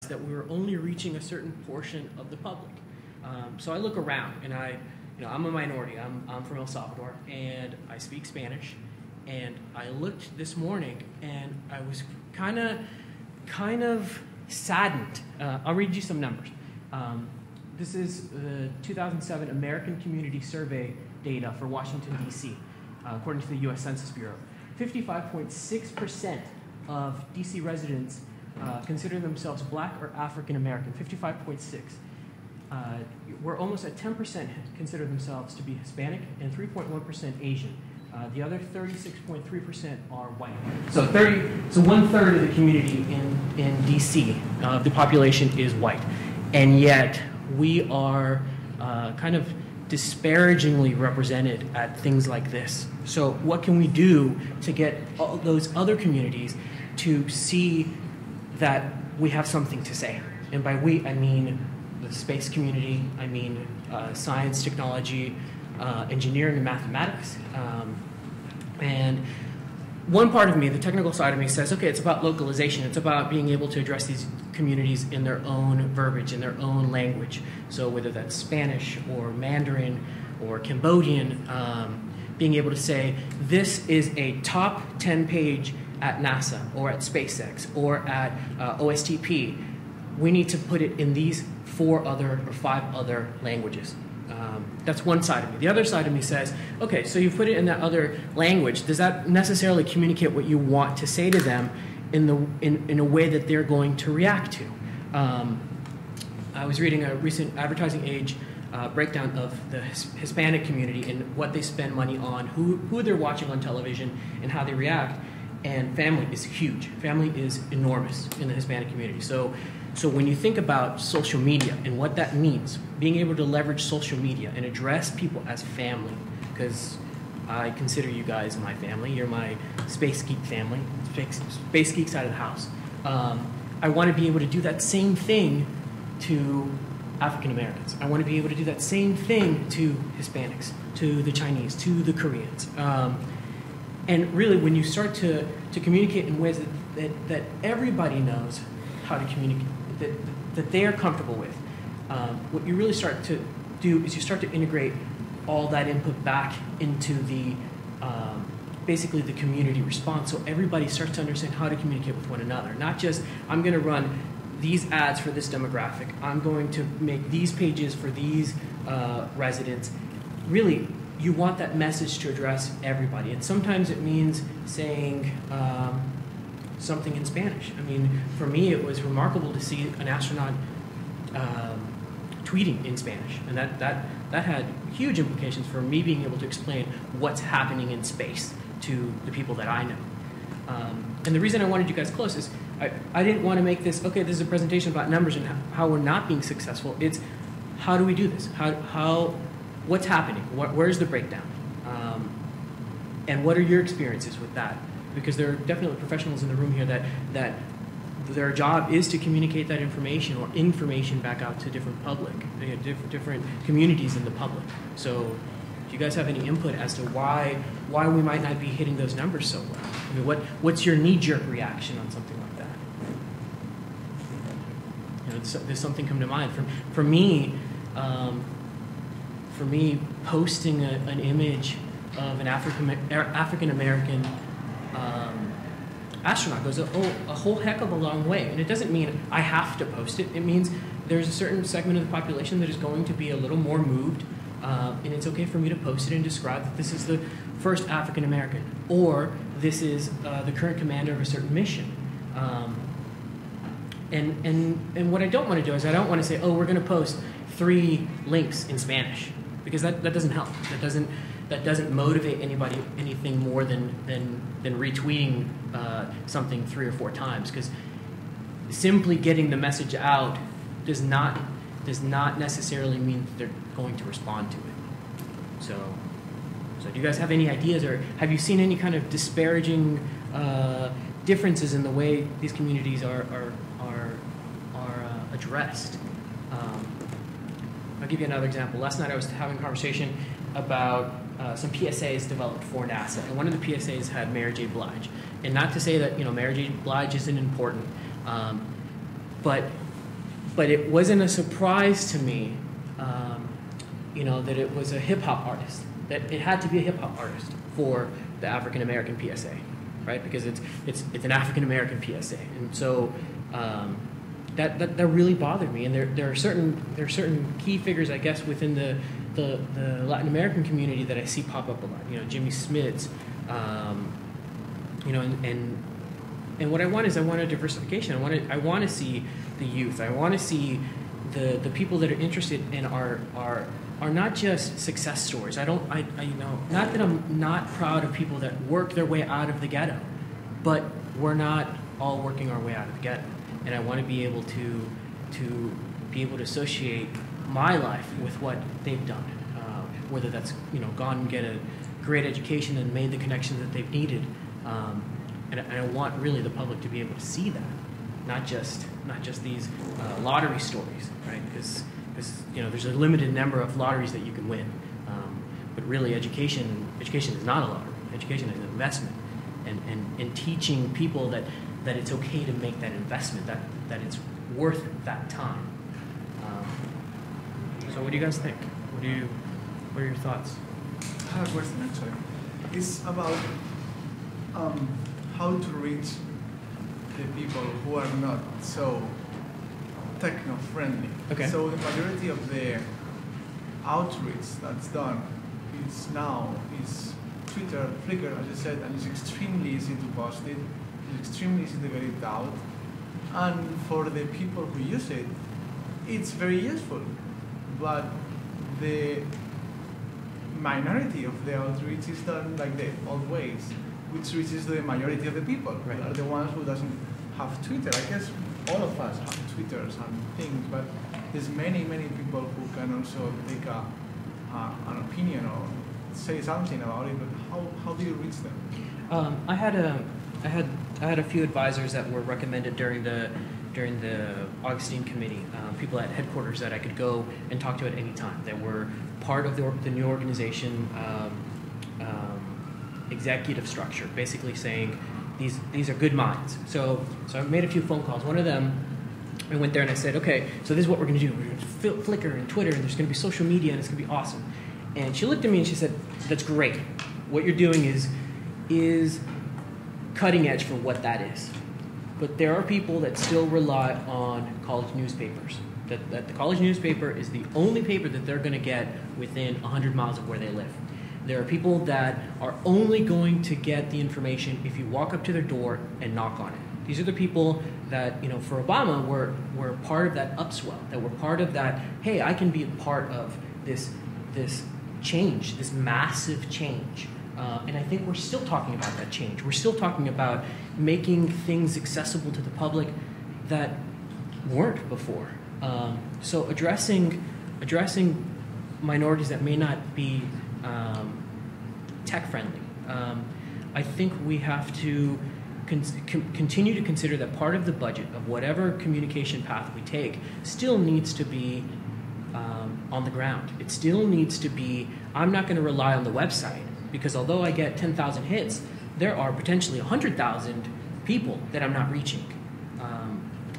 realized that we were only reaching a certain portion of the public. So I look around, and I'm a minority. I'm from El Salvador, and I speak Spanish. And I looked this morning, and I was kind of saddened. I'll read you some numbers. This is the 2007 American Community Survey data for Washington, D.C., according to the U.S. Census Bureau. 55.6% of D.C. residents consider themselves black or African American. 55.6. We're almost at 10% consider themselves to be Hispanic and 3.1% Asian. The other 36.3% are white. So 1/3 of the community in DC, the population is white. And yet we are kind of disparagingly represented at things like this. So what can we do to get all those other communities to see that we have something to say? And by we, I mean the space community, I mean science, technology, engineering, and mathematics. And one part of me, the technical side of me, says, okay, it's about localization. It's about being able to address these communities in their own verbiage, in their own language. So whether that's Spanish or Mandarin or Cambodian, being able to say, this is a top 10 page at NASA or at SpaceX or at OSTP. We need to put it in these 4 other or 5 other languages. That's one side of me. The other side of me says, okay, so you put it in that other language. Does that necessarily communicate what you want to say to them in a way that they're going to react to? I was reading a recent Advertising Age breakdown of the Hispanic community and what they spend money on, who they're watching on television, and how they react. And family is huge. Family is enormous in the Hispanic community. So when you think about social media and what that means, being able to leverage social media and address people as family, because I consider you guys my family. You're my space geek family, space geek side of the house. I want to be able to do that same thing to African Americans. I want to be able to do that same thing to Hispanics, to the Chinese, to the Koreans. And really, when you start to communicate in ways that everybody knows how to communicate, that they are comfortable with, what you really start to do is you start to integrate all that input back into the basically the community response. So everybody starts to understand how to communicate with one another. Not just, I'm going to run these ads for this demographic. I'm going to make these pages for these residents. Really, you want that message to address everybody. And sometimes it means saying something in Spanish. I mean, for me, it was remarkable to see an astronaut tweeting in Spanish. And that had huge implications for me being able to explain what's happening in space to the people that I know. And the reason I wanted you guys close is I didn't want to make this, okay, this is a presentation about numbers and how we're not being successful. It's how do we do this? What's happening? Where's the breakdown? And what are your experiences with that? Because there are definitely professionals in the room here that their job is to communicate that information or information back out to different public, different communities in the public. So do you guys have any input as to why we might not be hitting those numbers so well? I mean, what's your knee-jerk reaction on something like that? You know, does something come to mind? For me, posting an image of an African American astronaut goes a whole heck of a long way. And it doesn't mean I have to post it. It means there's a certain segment of the population that is going to be a little more moved, and it's okay for me to post it and describe that this is the first African American, or this is the current commander of a certain mission. And what I don't want to do is I don't want to say, oh, we're going to post 3 links in Spanish, because that doesn't help. That doesn't motivate anybody anything more than retweeting something 3 or 4 times, because simply getting the message out does not necessarily mean that they're going to respond to it. So do you guys have any ideas, or have you seen any kind of disparaging differences in the way these communities are addressed? I'll give you another example. Last night I was having a conversation about some PSAs developed for NASA, and one of the PSAs had Mary J. Blige. And not to say that Mary J. Blige isn't important, but but it wasn't a surprise to me, that it was a hip hop artist. That it had to be a hip hop artist for the African American PSA, right? Because it's an African American PSA, and so that really bothered me. And there are certain key figures, I guess, within the Latin American community that I see pop up a lot. Jimmy Smits, and what I want is I want a diversification. I want to see the youth. I want to see the people that are interested in are not just success stories. Not that I'm not proud of people that work their way out of the ghetto, but we're not all working our way out of the ghetto. And I want to be able to associate my life with what they've done, whether that's gone and get a great education and made the connections that they've needed. And I want really the public to be able to see that, not just these lottery stories, right? Because there's a limited number of lotteries that you can win, but really education is not a lottery. Education is an investment, and teaching people that it's okay to make that investment, that it's worth that time. So what do you guys think? What are your thoughts? I have a question actually. It's about how to reach the people who are not so techno-friendly. Okay. So the majority of the outreach that's done is Twitter, Flickr, as I said, and it's extremely easy to post it. It's extremely easy to get it out. And for the people who use it, it's very useful. But the minority of the outreach is done like the old ways, which reaches the majority of the people, right. Are the ones who doesn't have Twitter. I guess all of us have Twitters and things, but there's many people who can also take an opinion or say something about it. But how do you reach them? I had a few advisors that were recommended during the Augustine Committee, people at headquarters that I could go and talk to at any time, that were part of the new organization executive structure, basically saying these are good minds. So I made a few phone calls. One of them, I went there and I said, okay, so this is what we're going to do. We're going to Flickr and Twitter, and there's going to be social media, and it's going to be awesome. And she looked at me and she said, that's great. What you're doing is cutting edge for what that is. But there are people that still rely on college newspapers. That the college newspaper is the only paper that they're going to get within 100 miles of where they live. There are people that are only going to get the information if you walk up to their door and knock on it. These are the people that, for Obama, were part of that upswell, that were part of that, hey, I can be a part of this change, this massive change. And I think we're still talking about that change. We're still talking about making things accessible to the public that weren't before. So addressing minorities that may not be tech-friendly. I think we have to continue to consider that part of the budget of whatever communication path we take still needs to be on the ground. It still needs to be, I'm not going to rely on the website, because although I get 10,000 hits, there are potentially 100,000 people that I'm not reaching.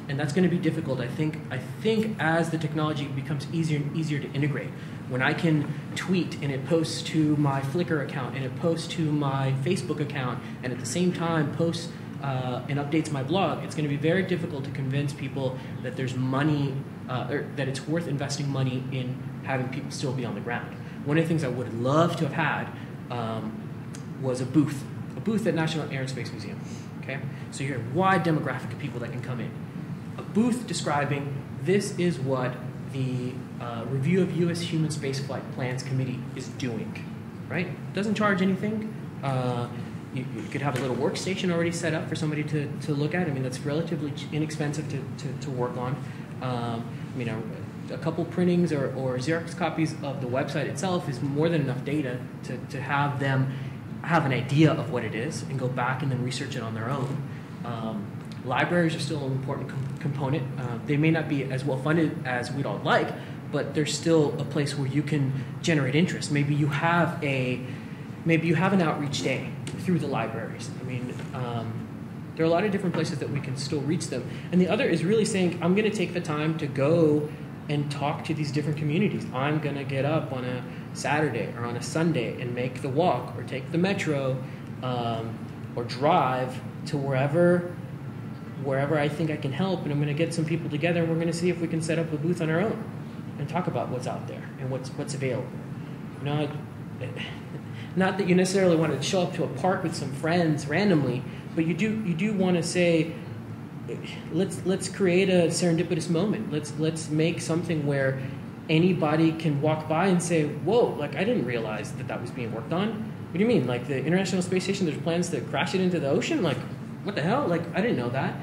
And that's going to be difficult. I think as the technology becomes easier and easier to integrate, when I can tweet and it posts to my Flickr account and it posts to my Facebook account and at the same time posts and updates my blog, it's going to be very difficult to convince people that there's money, or that it's worth investing money in having people still be on the ground. One of the things I would love to have had was a booth at National Air and Space Museum. Okay, so you have a wide demographic of people that can come in. A booth describing this is what the Review of U.S. Human Spaceflight Plans Committee is doing, right? It doesn't charge anything. You could have a little workstation already set up for somebody to look at. I mean, that's relatively inexpensive to work on. A couple printings or Xerox copies of the website itself is more than enough data to have them have an idea of what it is and go back and then research it on their own. Libraries are still an important component. They may not be as well funded as we'd all like, but there's still a place where you can generate interest. Maybe you have an outreach day through the libraries. I mean, There are a lot of different places that we can still reach them. And the other is really saying, I'm going to take the time to go and talk to these different communities. I'm going to get up on a Saturday or on a Sunday and make the walk or take the metro or drive to wherever I think I can help, and I'm going to get some people together, and we're going to see if we can set up a booth on our own and talk about what's out there and what's available. Not that you necessarily want to show up to a park with some friends randomly, but you do want to say, let's create a serendipitous moment. Let's make something where anybody can walk by and say, whoa, like I didn't realize that was being worked on. What do you mean? Like the International Space Station, there's plans to crash it into the ocean? Like, what the hell? Like, I didn't know that.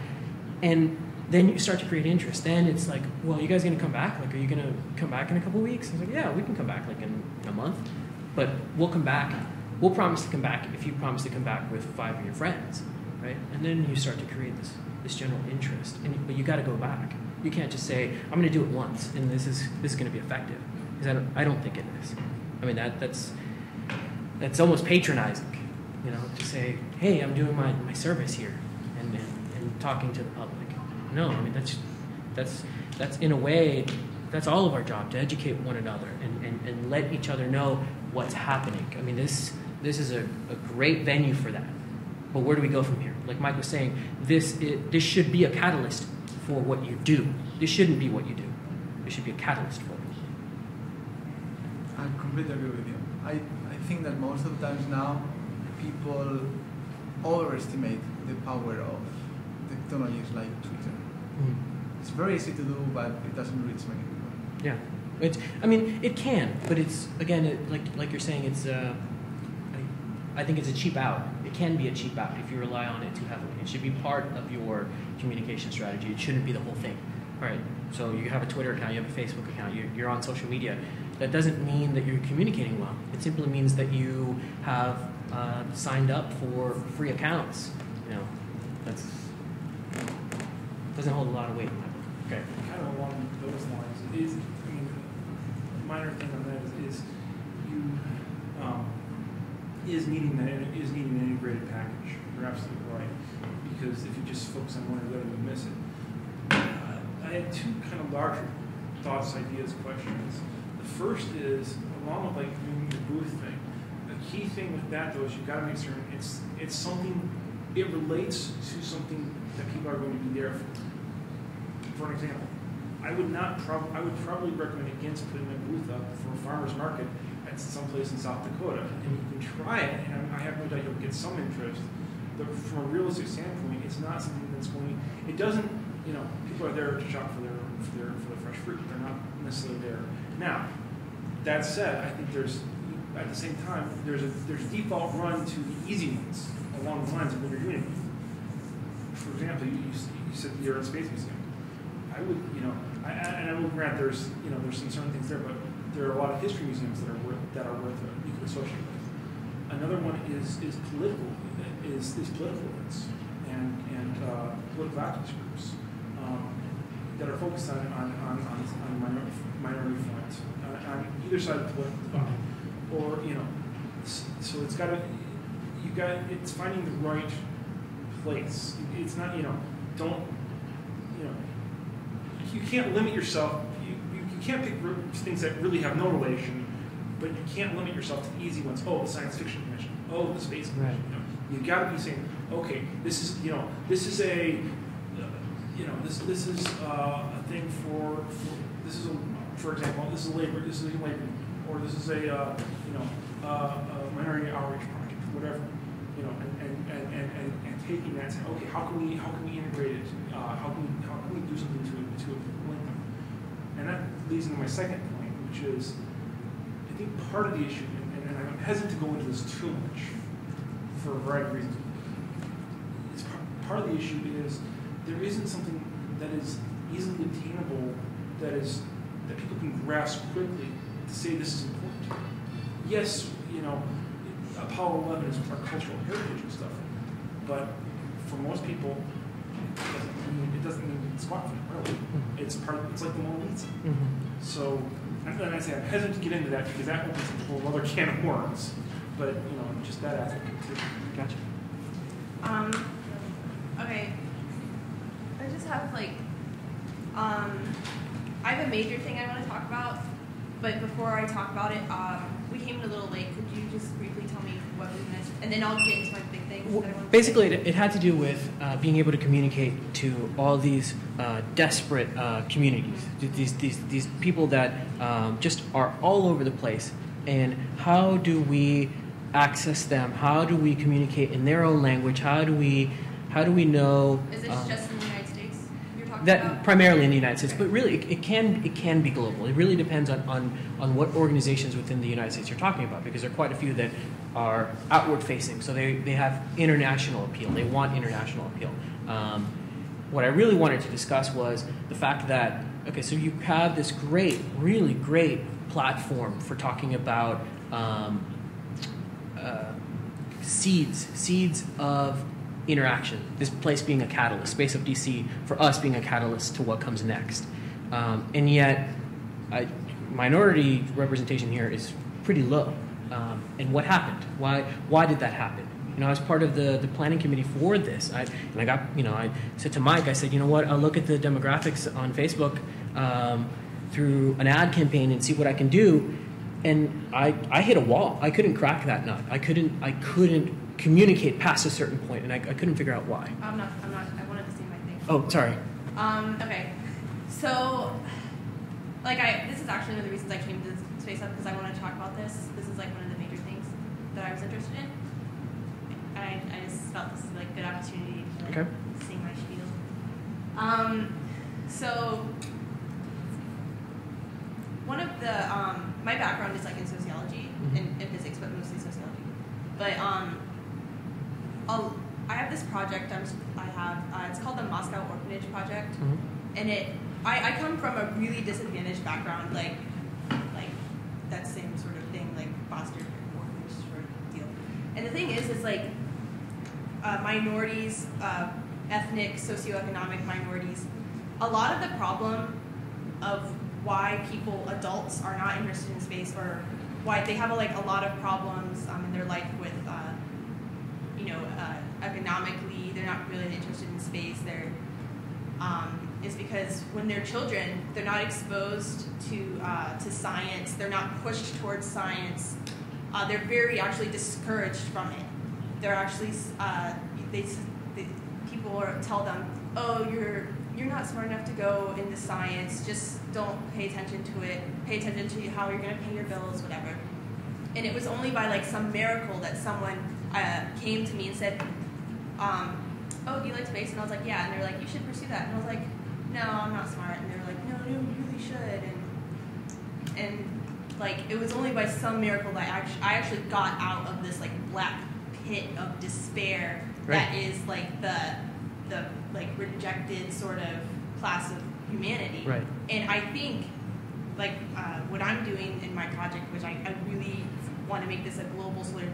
And then you start to create interest. Then it's like, well, you guys going to come back? Like, are you going to come back in a couple weeks? I was like, yeah, we can come back like in a month. But we'll come back. We'll promise to come back if you promise to come back with 5 of your friends, right? And then you start to create this general interest. But you got to go back. You can't just say, I'm going to do it once, and this is going to be effective. Because I don't think it is. I mean, that's almost patronizing, to say, hey, I'm doing my service here and talking to the public. No, I mean, that's in a way, that's all of our job, to educate one another and let each other know what's happening. I mean, this is a great venue for that. But where do we go from here? Like Mike was saying, this should be a catalyst for what you do. This shouldn't be what you do. This should be a catalyst for it. I completely agree with you. I think that most of the times now, people overestimate the power of technologies like Twitter. Mm-hmm. It's very easy to do, but it doesn't reach many people. Yeah, it can, but it's, again, like you're saying, it's I think it's a cheap out. It can be a cheap out if you rely on it too heavily. It should be part of your communication strategy. It shouldn't be the whole thing. All right, so you have a Twitter account, you have a Facebook account, you're on social media. That doesn't mean that you're communicating well. It simply means that you have signed up for free accounts. That's doesn't hold a lot of weight in my book. Okay. Kind of along those lines, a minor thing on that is needing an integrated package. You're absolutely right, because if you just focus on one or the other, you miss it. I had two kind of larger thoughts, ideas, questions. The first is, along with like doing the booth thing, the key thing with that though is you've got to make certain it's something, it relates to something that people are going to be there for. For an example, I would probably recommend against putting a booth up for a farmer's market at some place in South Dakota. And you can try it, and I have no doubt you'll get some interest. But from a realistic standpoint, it's not something that's going. It doesn't. People are there to shop for their fresh fruit. They're not necessarily there. Now, that said, I think there's at the same time there's default run to the easy ones along the lines of when you're doing it. For example, you said you're at Space Museum. I would, and I will grant there's some certain things there, but there are a lot of history museums that are worth you can associate with. Another one is political events and political activist groups that are focused on minority front on either side of the political divide, or so it's finding the right place. It's not you can't limit yourself. You can't pick things that really have no relation, but you can't limit yourself to the easy ones. Oh, the Science Fiction Commission. Oh, the Space Commission. Right. You got to be saying, okay, this is a thing for example, this is labor, or this is a minority outreach project, whatever, and taking that and saying, okay, how can we integrate it? How can we do something to link them? And that leads into my second point, which is, I think part of the issue, and I'm hesitant to go into this too much for a variety of reasons. Part of the issue is there isn't something that is easily obtainable that people can grasp quickly to say this is important. Yes, Apollo 11 is our cultural heritage and stuff, but for most people, it doesn't mean squat for them, really. It's like the Mona Lisa. Mm-hmm. So, and I say I'm hesitant to get into that because that opens a whole other can of worms. But just that aspect too. Gotcha. A have like, I have a major thing I want to talk about, but before I talk about it, we came in a little late. Could you just briefly tell me what we missed, and then I'll get into my big things. Well, basically, it had to do with being able to communicate to all these desperate communities, these people that just are all over the place, and how do we access them? How do we communicate in their own language? How do we know? Is this just in the United States you're talking that about? primarily in the United States, but really it can be global. It really depends on what organizations within the United States you're talking about, because there are quite a few that are outward facing, so they have international appeal. They want international appeal. What I really wanted to discuss was the fact that, okay, so you have this really great platform for talking about seeds of interaction, this place being a catalyst, SpaceUp DC for us being a catalyst to what comes next. And yet, minority representation here is pretty low. And what happened? Why did that happen? You know, I was part of the planning committee for this. I said to Mike, I said, you know what, I'll look at the demographics on Facebook through an ad campaign and see what I can do. And I hit a wall. I couldn't crack that nut. I couldn't communicate past a certain point, and I couldn't figure out why. I wanted to say my thing. Oh, sorry. Okay. So, this is actually one of the reasons I came to SpaceUp, because I want to talk about this. This is like one of the major things that I was interested in. I just felt this is like a good opportunity to sing my spiel. So one of the my background is like in sociology and physics, but mostly sociology. But I have this project it's called the Moscow Orphanage Project, and I come from a really disadvantaged background, like that same sort of thing, like foster orphanage sort of deal. And the thing is like minorities, ethnic, socioeconomic minorities, a lot of the problem of why adults are not interested in space, or why they have a lot of problems in their life with, economically, they're not really interested in space. Is because when they're children, they're not exposed to science. They're not pushed towards science. They're very actually discouraged from it. They're actually people tell them, oh, you're not smart enough to go into science. Just don't pay attention to it. Pay attention to how you're going to pay your bills, whatever. And it was only by some miracle that someone came to me and said, oh, do you like space? And I was like, yeah. And they were like, you should pursue that. And I was like, no, I'm not smart. And they were like, no, you really should. And it was only by some miracle that I actually got out of this black pit of despair that is the rejected sort of class of humanity. Right. And I think what I'm doing in my project, which I really want to make this a global sort of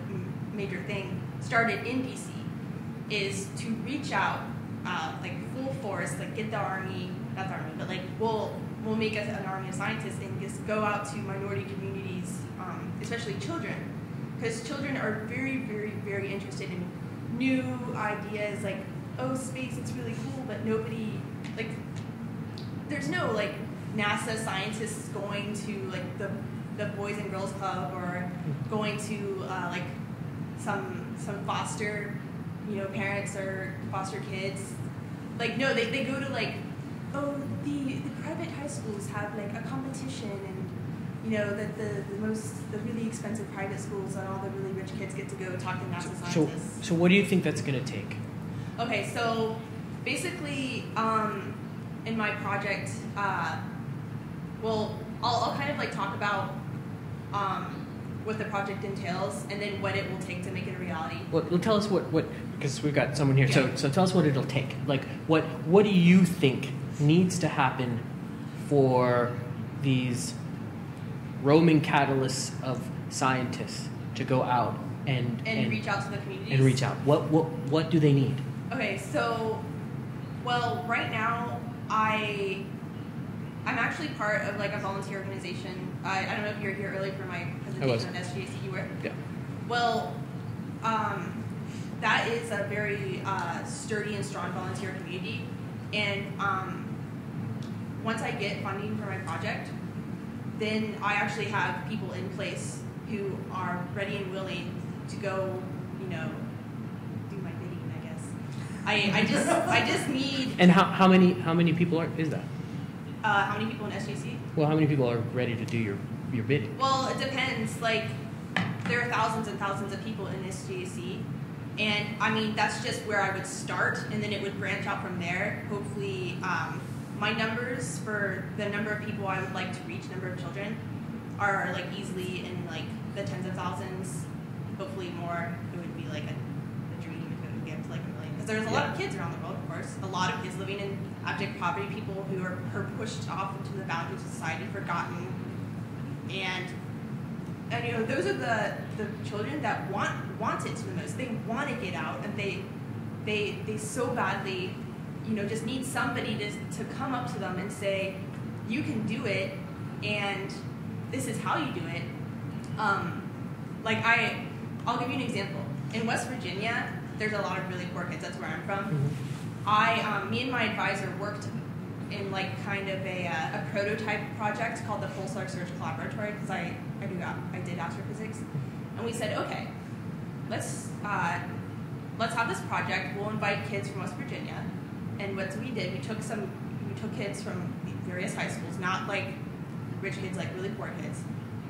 major thing, started in DC, is to reach out full force, get the army, not the army, but we'll make an army of scientists and just go out to minority communities, especially children, because children are very, very, very interested in new ideas, oh, space, it's really cool, but nobody, there's no NASA scientists going to the Boys and Girls Club, or going to some foster parents or foster kids. No, they go to oh, the private high schools have a competition, and the really expensive private schools and all the really rich kids get to go talk to NASA scientists. So what do you think that's going to take? Okay, so basically in my project, I'll kind of talk about what the project entails, and then what it will take to make it a reality. Well, tell us what because we've got someone here. Yeah. So tell us what it'll take. What do you think needs to happen for these roaming catalysts of scientists to go out and reach out to the communities? And reach out. What do they need? Okay, so right now I'm actually part of a volunteer organization. I don't know if you were here early for my presentation on SGAC. You were? Yeah. Well, that is a very sturdy and strong volunteer community, And once I get funding for my project, then I actually have people in place who are ready and willing to go, you know, do my bidding, I guess. I just need. And how many people is that? How many people in SJC? Well, how many people are ready to do your bidding? Well, it depends. Like, there are thousands and thousands of people in SJC, and I mean that's just where I would start, and then it would branch out from there. Hopefully, my numbers for the number of people I would like to reach, number of children, are like easily in like the tens of thousands. Hopefully more. It would be like a dream if it would get to like 1 million. Because there's a lot of kids around the world, of course. A lot of kids living in abject poverty, people who are pushed off into the boundaries of society, forgotten. And you know, those are the children that want it to the most. They want to get out, and they so badly, you know, just need somebody to come up to them and say, you can do it, and this is how you do it. Like I'll give you an example. In West Virginia, there's a lot of really poor kids. That's where I'm from. Mm-hmm. Me and my advisor worked in like kind of a prototype project called the Pulsar Research Collaboratory, because I did astrophysics, and we said, okay, let's have this project. We'll invite kids from West Virginia, and what we did, we took kids from various high schools, not like rich kids, like really poor kids,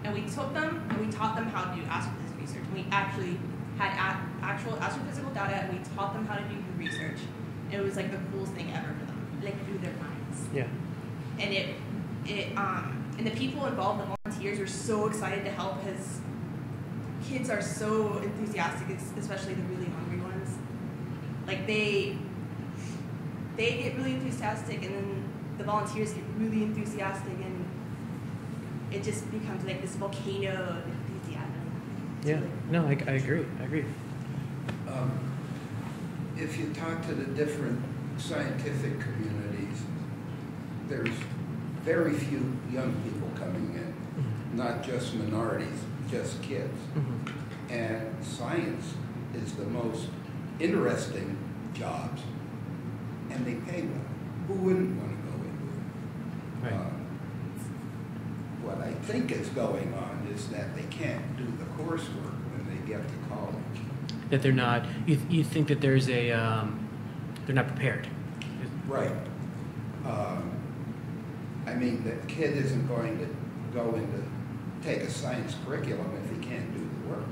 and we took them and we taught them how to do astrophysics research. And we actually had actual astrophysical data, and we taught them how to do the research. And it was like the coolest thing ever for them, like through their minds. Yeah. And and the people involved, the volunteers, are so excited to help, because kids are so enthusiastic, especially the really hungry ones. Like they get really enthusiastic, and then the volunteers get really enthusiastic, and it just becomes like this volcano of enthusiasm. Yeah. No, I agree. If you talk to the different scientific communities, there's very few young people coming in, not just minorities, just kids. Mm-hmm. And science is the most interesting jobs, and they pay well. Who wouldn't want to go into it? Right. What I think is going on is that they can't do the coursework when they get to college. That they're not. You think that there's they're not prepared. Right. I mean, the kid isn't going to go into take a science curriculum if he can't do the work.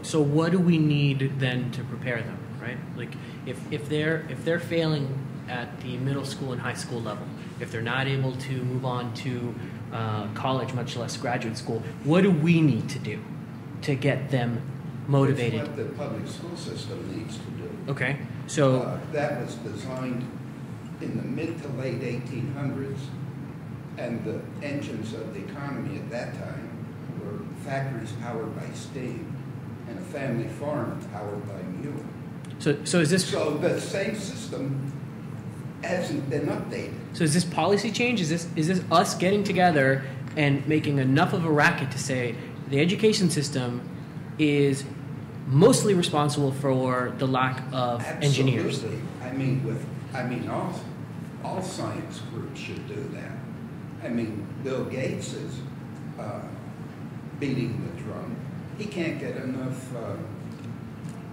So what do we need then to prepare them, right? Like if they're failing at the middle school and high school level, if they're not able to move on to college, much less graduate school, what do we need to do to get them motivated? It's what the public school system needs to do. Okay, so that was designed in the mid to late 1800s, and the engines of the economy at that time were factories powered by steam and a family farm powered by mule. So is this? So the same system hasn't been updated. So is this policy change? Is this us getting together and making enough of a racket to say the education system is mostly responsible for the lack of engineers? Absolutely. I mean, all science groups should do that. I mean, Bill Gates is beating the drum. He can't get enough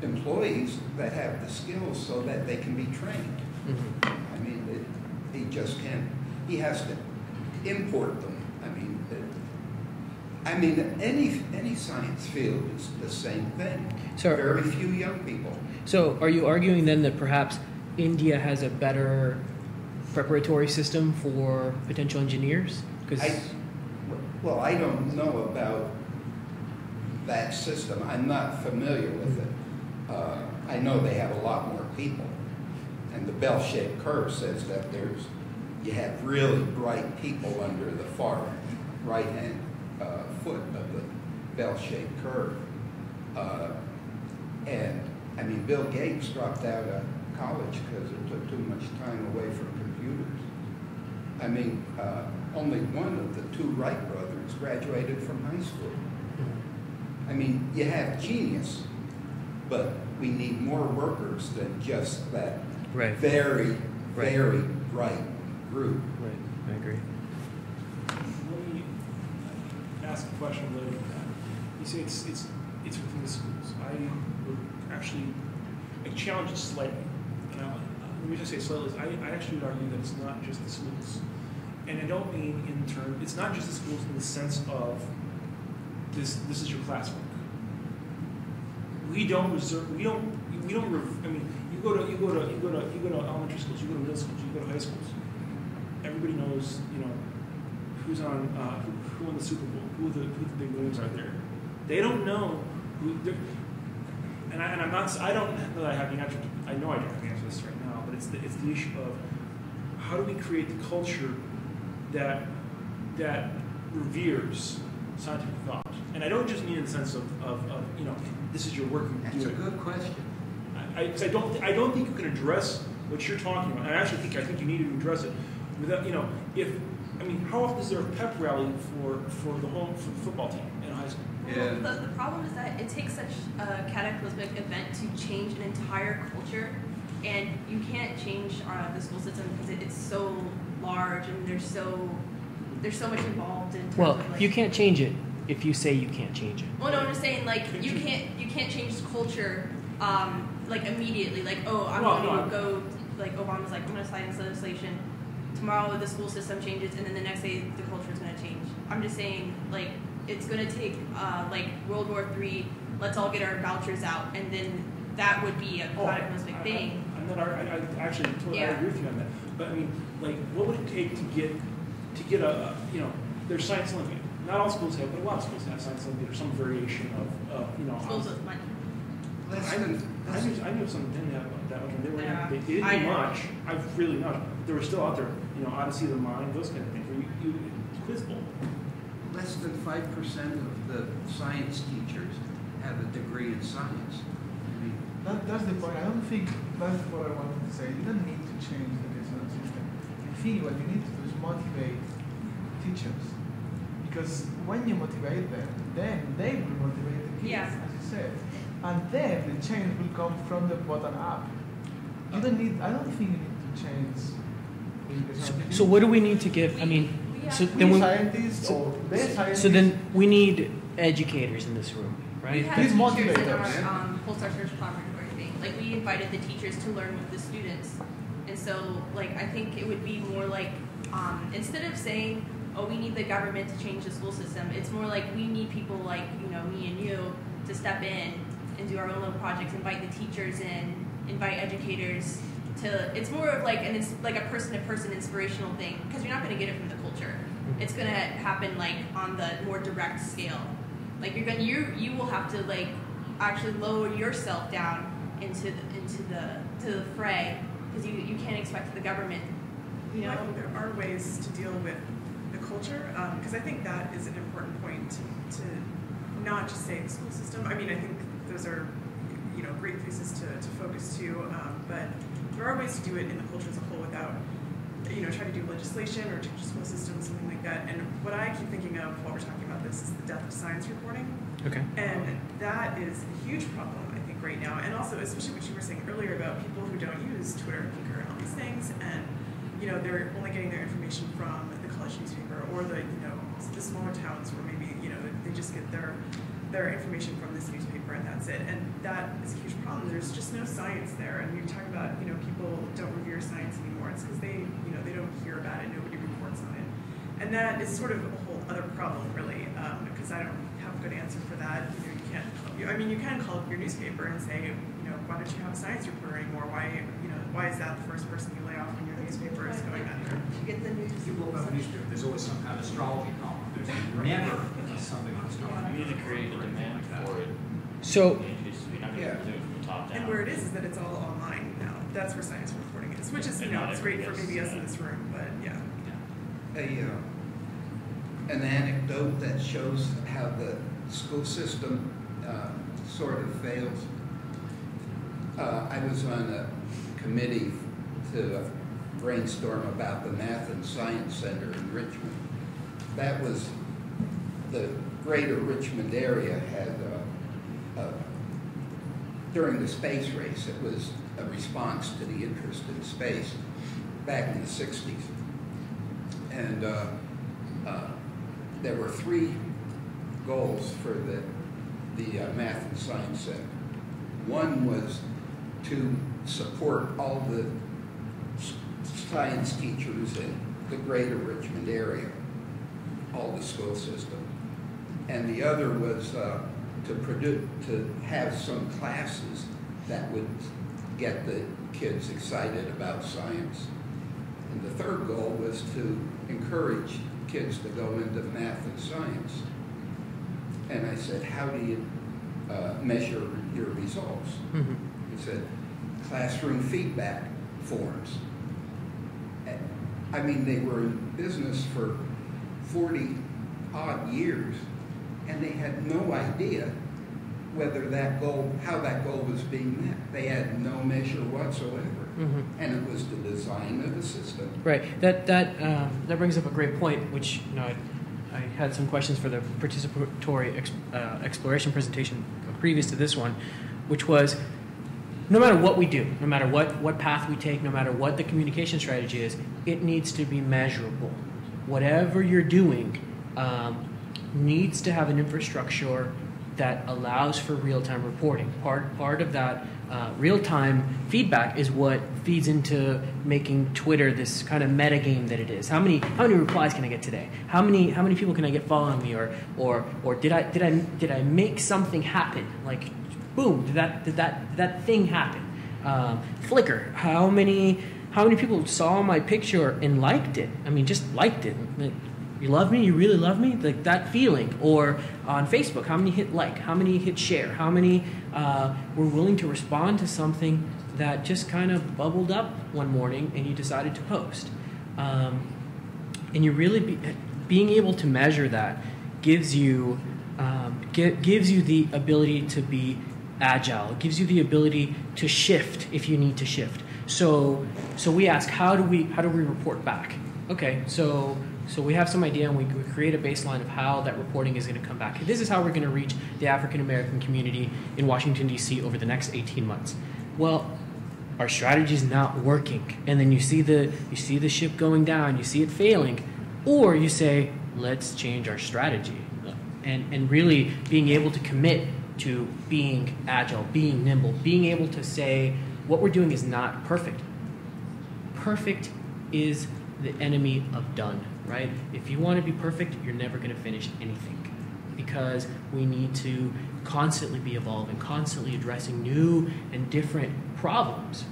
employees that have the skills so that they can be trained. Mm-hmm. I mean, he just can't. He has to import them. I mean, any science field is the same thing. So, very few young people. So are you arguing then that perhaps India has a better preparatory system for potential engineers? Well, I don't know about that system. I'm not familiar with it. I know they have a lot more people. And the bell-shaped curve says that you have really bright people under the far right-hand foot of the bell-shaped curve. And, I mean, Bill Gates dropped out of college because it took too much time away from computers. I mean, only one of the two Wright brothers graduated from high school. I mean, you have genius, but we need more workers than just that very, very right group. Right, I agree. Let me ask a question related to that. You say it's within the schools. I would actually challenge it slightly. And the reason I say slightly is I actually would argue that it's not just the schools. And I don't mean it's not just the schools in the sense of this is your classwork. You go to elementary schools, you go to middle schools, you go to high schools. Everybody knows, who's on who won the Super Bowl, who the big names are there. They don't know who they're, and I don't know that I have the answer. I know I don't have the answer to this right now, but it's the issue of how do we create the culture that reveres scientific thought. And I don't just mean in the sense of this is your work. That's a good question. I don't think you can address what you're talking about. I think you need to address it without how often is there a pep rally for the football team in a high school? Well, the problem is that it takes such a cataclysmic event to change an entire culture, and you can't change the school system because it's so large and there's so much involved in terms of, you can't change it if you say you can't change it. Well, no, I'm just saying you can't change the culture immediately. I'm going to go Obama's I'm going to sign this legislation. Tomorrow the school system changes, and then the next day the culture is going to change. I'm just saying it's going to take World War III. Let's all get our vouchers out, and then that would be a cataclysmic thing. I actually totally agree with you on that. But what would it take to get a there's science Olympiad. Not all schools have, but a lot of schools have science Olympiad or some variation of schools with money. I knew some didn't have that much. They didn't do much. I've really not. They were still out there. Odyssey of the Mind, those kind of things. Where you quiz bowl. Less than 5% of the science teachers have a degree in science. That's the point. I don't think that's what I wanted to say. You don't need to change the educational system. I think what you need to do is motivate teachers. Because when you motivate them, then they will motivate the kids, as you said. And then the change will come from the bottom up. I don't think you need to change the educational system. So what do we need to give? So then we need educators in this room, right? We have teachers in our Pulsar Search Collaboratory thing. We invited the teachers to learn with the students. And so, I think it would be more instead of saying, oh, we need the government to change the school system, it's more we need people me and you to step in and do our own little projects, invite the teachers in, invite educators to, it's more of a person-to-person inspirational thing, because you're not going to get it from the culture. It's going to happen on the more direct scale. You will have to actually lower yourself down into the fray, because you can't expect the government. I think there are ways to deal with the culture, because I think that is an important point to not just say the school system. I think those are great places to focus too, but there are ways to do it in the culture as a whole without trying to do legislation or change the school system, something like that. And what I keep thinking of while we're talking about this is the death of science reporting. Okay. And that is a huge problem, I think, right now. And also, especially what you were saying earlier about people who don't use Twitter and Flickr and all these things, and they're only getting their information from the college newspaper or the smaller towns where maybe they just get their information from this newspaper and that's it. And that is a huge problem. There's just no science there. And you're talking about people don't revere science anymore. It's because they don't hear about it. Nobody reports on it. And that is sort of a whole other problem, really, because I don't have a good answer for that. You can call up your newspaper and say, why don't you have a science reporter anymore? Why is that the first person you lay off when your newspaper is going under? You get the news. You open up a newspaper, there's always some kind of astrology column. There's never something on astrology. You need to create a demand for it. So, You're not going to do it from the top down. And where it is that it's all online now. That's where science reporting is, which is, it's great for maybe us in this room, but yeah. An anecdote that shows how the school system sort of fails. I was on a committee to brainstorm about the Math and Science Center in Richmond. That was the greater Richmond area had, during the space race, it was a response to the interest in space. back in the 60s. And there were 3 goals for the Math and Science Center. One was to support all the science teachers in the greater Richmond area, all the school system. And the other was to have some classes that would get the kids excited about science. And the third goal was to encourage kids to go into math and science. And I said, how do you measure your results? Mm-hmm. He said, classroom feedback forms. I mean, they were in business for 40-odd years, and they had no idea whether that goal, how that goal was being met. They had no measure whatsoever. Mm-hmm. And it was the design of the system. Right. That brings up a great point, which I had some questions for the participatory exploration presentation previous to this one, which was, no matter what we do, no matter what path we take, no matter what the communication strategy is, it needs to be measurable. Whatever you're doing needs to have an infrastructure that allows for real-time reporting. Part of that real-time feedback is what feeds into making Twitter this kind of meta game that it is. How many replies can I get today? How many people can I get following me? Or did I make something happen? Like, boom, did that thing happen? Flickr, how many people saw my picture and liked it? I mean, just liked it. You love me? You really love me? Like that feeling. Or on Facebook, how many hit like? How many hit share? How many were willing to respond to something that just kind of bubbled up one morning and you decided to post? And you really being able to measure that gives you the ability to be agile. It gives you the ability to shift if you need to shift. So we ask, how do we report back? Okay, so we have some idea, and we create a baseline of how that reporting is going to come back. This is how we're going to reach the African American community in Washington, D.C. over the next 18 months. Well, our strategy is not working, and then you see the ship going down, you see it failing, or you say, let's change our strategy, and really being able to commit to being agile, being nimble, being able to say what we're doing is not perfect. Perfect is the enemy of done. Right? If you want to be perfect, you're never going to finish anything, because we need to constantly be evolving, constantly addressing new and different problems.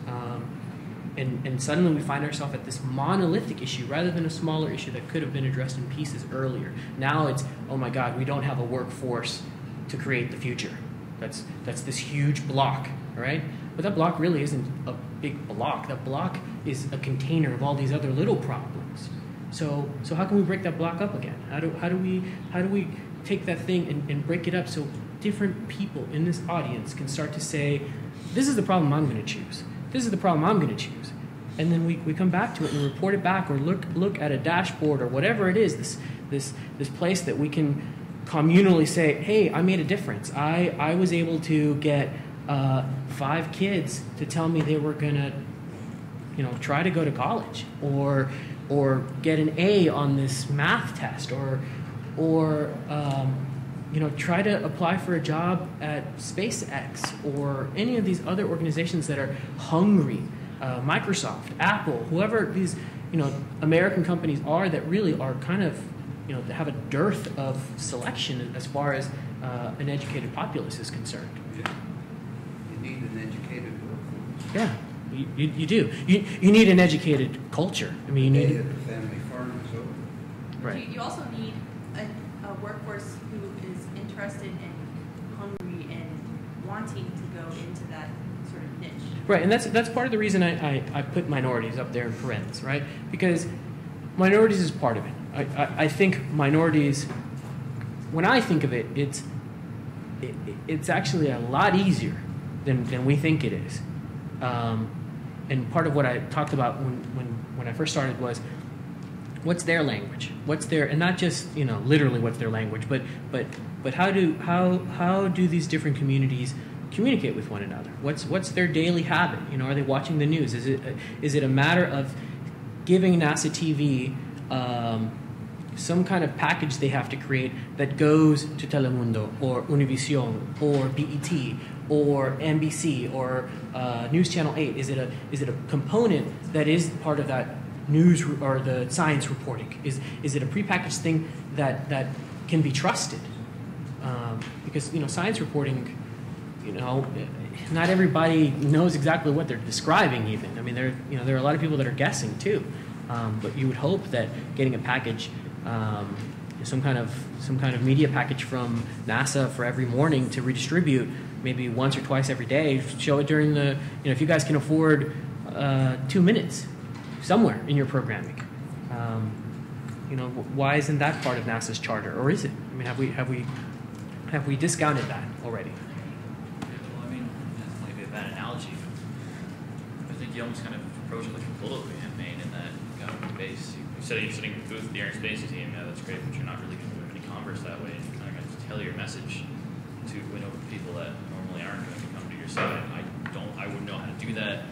And suddenly we find ourselves at this monolithic issue rather than a smaller issue that could have been addressed in pieces earlier. Now it's, oh my God, we don't have a workforce to create the future. That's this huge block, right? But that block really isn't a big block. That block is a container of all these other little problems. So how can we break that block up again? How do we take that thing and break it up so different people in this audience can start to say, this is the problem I'm going to choose. This is the problem I'm going to choose. And then we come back to it and report it back, or look at a dashboard or whatever it is, this place that we can communally say, hey, I made a difference. I was able to get 5 kids to tell me they were going to try to go to college, or get an A on this math test, or try to apply for a job at SpaceX, or any of these other organizations that are hungry, Microsoft, Apple, whoever these American companies are that really are kind of that have a dearth of selection as far as an educated populace is concerned. Yeah. You need an educated workforce. Yeah. You do. You need an educated culture. I mean, you need the family farm is over. Right. You also need a workforce who is interested and hungry and wanting to go into that sort of niche. Right, and that's part of the reason I put minorities up there in parentheses, right? Because minorities is part of it. I think minorities, when I think of it, it's actually a lot easier than we think it is. And part of what I talked about when I first started was, what's their language? What's their, and not just literally what's their language, but how do these different communities communicate with one another? What's their daily habit? Are they watching the news? Is it a matter of giving NASA TV some kind of package they have to create that goes to Telemundo or Univision or BET or NBC or News Channel 8? Is it a component that is part of that news or the science reporting? Is it a prepackaged thing that can be trusted? Because science reporting, not everybody knows exactly what they're describing. Even there are a lot of people that are guessing too. But you would hope that getting a package, some kind of media package from NASA for every morning to redistribute, maybe once or twice every day. Show it during the, if you guys can afford 2 minutes somewhere in your programming. Why isn't that part of NASA's charter, or is it? Have we discounted that already? Well, that's maybe a bad analogy. I think you almost kind of approach it like a political campaign in that government base. You said you're sitting in the booth with the Air and Space team, yeah, that's great, but you're not really going to do any converse that way. You're kind of going to tailor your message to win over people that normally aren't going to come to your side. I wouldn't know how to do that,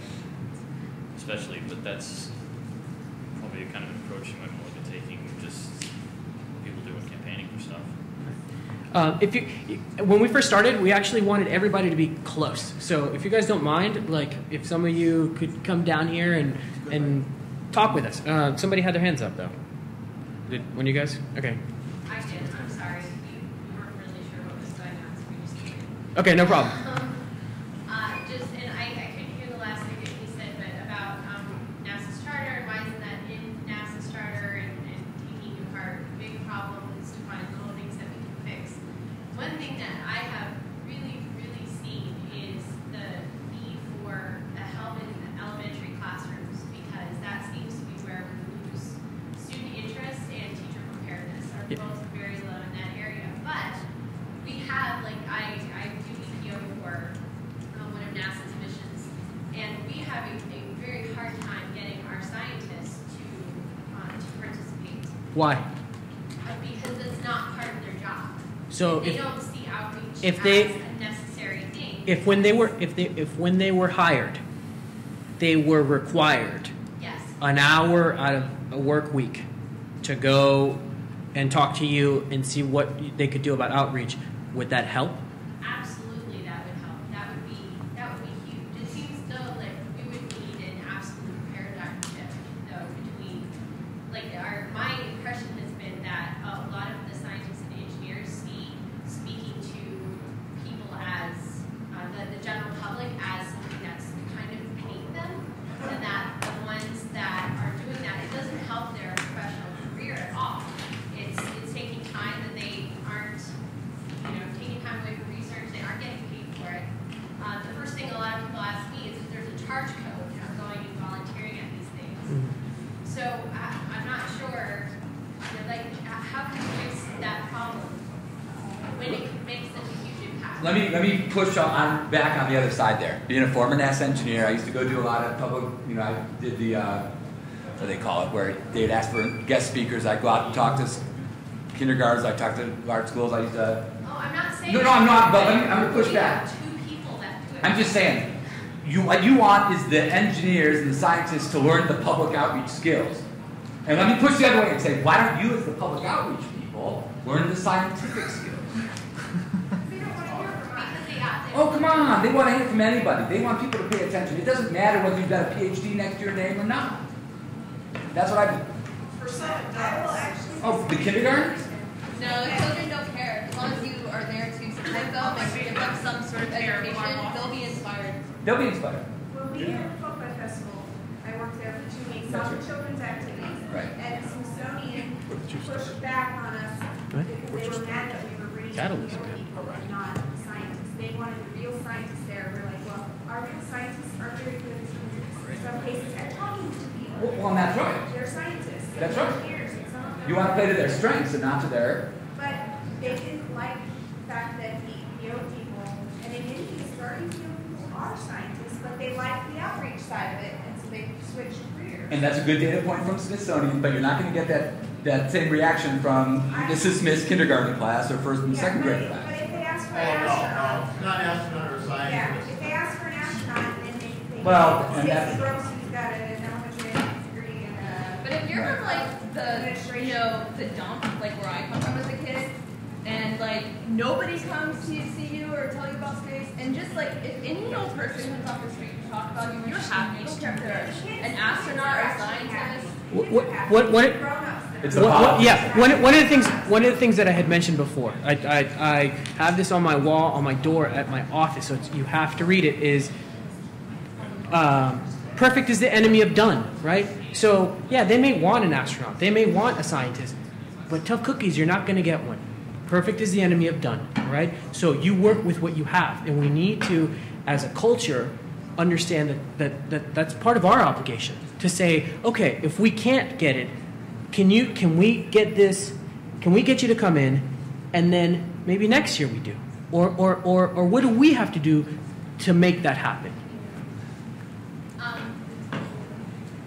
especially, but that's probably a kind of approach you might want to look at taking, just people doing campaigning for stuff. When we first started, we actually wanted everybody to be close. So if you guys don't mind, if some of you could come down here and talk with us. Somebody had their hands up though. Did one of you guys? Okay. I did. I'm sorry. We weren't really sure what was going on, so we just came. Okay, no problem. And I couldn't hear the last thing that he said, but about NASA's charter and why isn't that in NASA's charter and taking to heart. Big problem is to find little things that we can fix. One thing that I have really, really seen is the need for the help in the elementary classrooms, because that seems to be where we lose student interest and teacher preparedness are both very low in that area. But we have, I do EPO for one of NASA's missions, and we have a very hard time getting our scientists to participate. Why? Because it's not part of their job. So They don't see outreach if as they- a necessary thing. If when they were hired, they were required Yes. an hour out of a work week to go and talk to you and see what they could do about outreach, would that help? Absolutely, that would help. That would be huge. It seems though like we would need an absolute paradigm shift though between my impression has been that a lot of the scientists and engineers see speaking to people as the general public as something that's kind of beneath them, and that the ones that are doing that, it doesn't help their professional career at all. It's taking time that they aren't, taking time away from research. They aren't getting paid for it. The first thing a lot of people ask me is if there's a charge code for going and volunteering at these things. So I'm not sure, how can we fix that problem when it can make such a huge impact? Let me push on back on the other side there. Being a former NASA engineer, I used to go do a lot of public, I did the, what do they call it, where they'd ask for guest speakers. I'd go out and talk to kindergartens, I'd talk to large schools, I used to... Oh, I'm not saying... No, I'm not, but I'm going to push we back. have 2 people that do it. I'm just saying, what you want is the engineers and the scientists to learn the public outreach skills. And let me push the other way and say, why don't you as the public outreach people learn the scientific skills? Oh, come on. They want to hear from anybody. They want people to pay attention. It doesn't matter whether you've got a PhD next to your name or not. That's what I do. For some adults. Oh, the kindergarten? No, the children don't care. As long as you are there to support them and give them some sort of education, they'll be inspired. They'll be inspired. When we had a Folklife Festival, I worked there for 2 weeks on the children's activities. Right. And Smithsonian pushed back on us because they were mad that we were bringing real people and not scientists. They wanted the real scientists there. We're like, well, our real scientists are very good in some cases at talking to people. Well, that's right. They're scientists. That's They're right. engineers, and some of them You want to play to their strengths and not to their... But they didn't like the fact that the EPO people, and they didn't use starting field people are scientists, but they like the outreach side of it, and so they switched careers. And that's a good data point from Smithsonian, but you're not going to get that same reaction from Mrs. Smith's kindergarten class or first and second grade class. But if they ask for an No, astronaut, not astronaut or scientist. yeah, if they ask for an astronaut, then they Well, and Stacy that's- Gross, who's got an elementary degree and But if you're from like the dump, like where I come from as a kid, and like nobody comes to see you or tell you about space, and just like if any old person comes off the street and talk about you, you're happy. You don't care if they're an astronaut or a scientist. One of the things that I had mentioned before, I have this on my wall on my door at my office, so you have to read it. Is perfect is the enemy of done, right? So yeah, they may want an astronaut, they may want a scientist, but tough cookies, you're not going to get one. Perfect is the enemy of done, right? So you work with what you have, and we need to, as a culture, understand that's part of our obligation to say, okay, if we can't get it, can we get this? Can we get you to come in, and then maybe next year we do, or what do we have to do to make that happen?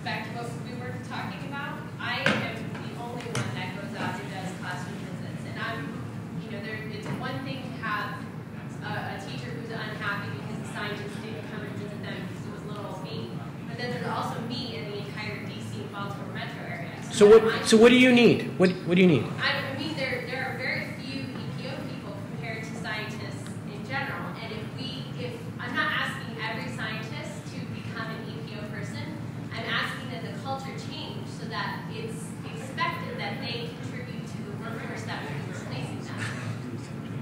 Back to what we were talking about, I am the only one that goes out and does classroom visits, and it's one thing to have a teacher who's unhappy because the scientists didn't come and visit them because it was little old me, but then there's also me and the entire DC and Baltimore metro area. So what do you need? What do you need? I mean, there are very few EPO people compared to scientists in general, and if I'm not asking every scientist to become an EPO person, I'm asking that the culture change so that it's expected that they contribute to the workforce that will be replacing them.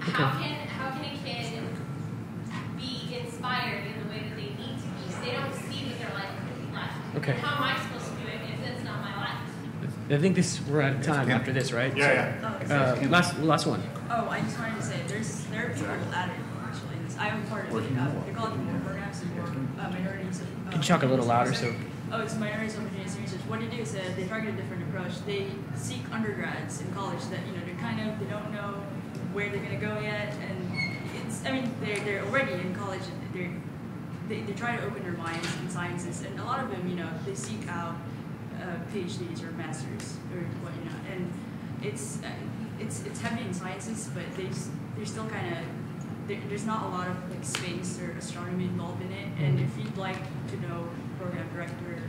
Okay. How can a kid be inspired in the way that they need to be so they don't see that their life could be left? Okay. How am I supposed to do it if that's not my life? I think we're out of time after this, right? Yeah. Last one. Oh, I just wanted to say there are people at it actually. I'm part of it. They call it the programs for minorities. Can you talk a little louder so? Oh, it's minorities homogeneous research. What they do is they target a different approach. They seek undergrads in college that they don't know where they're gonna go yet, and they're already in college. They try to open their minds in sciences, and a lot of them they seek out PhDs or masters or what and it's heavy in sciences, but they're still kind of there's not a lot of like space or astronomy involved in it. And if you'd like to know program director,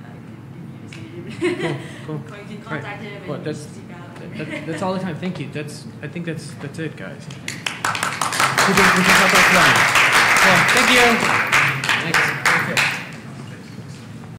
I can give you his name. Cool. You can contact him and Well, seek out. that's all the time. Thank you. I think that's it, guys. We can help out. Well, thank you. Thanks.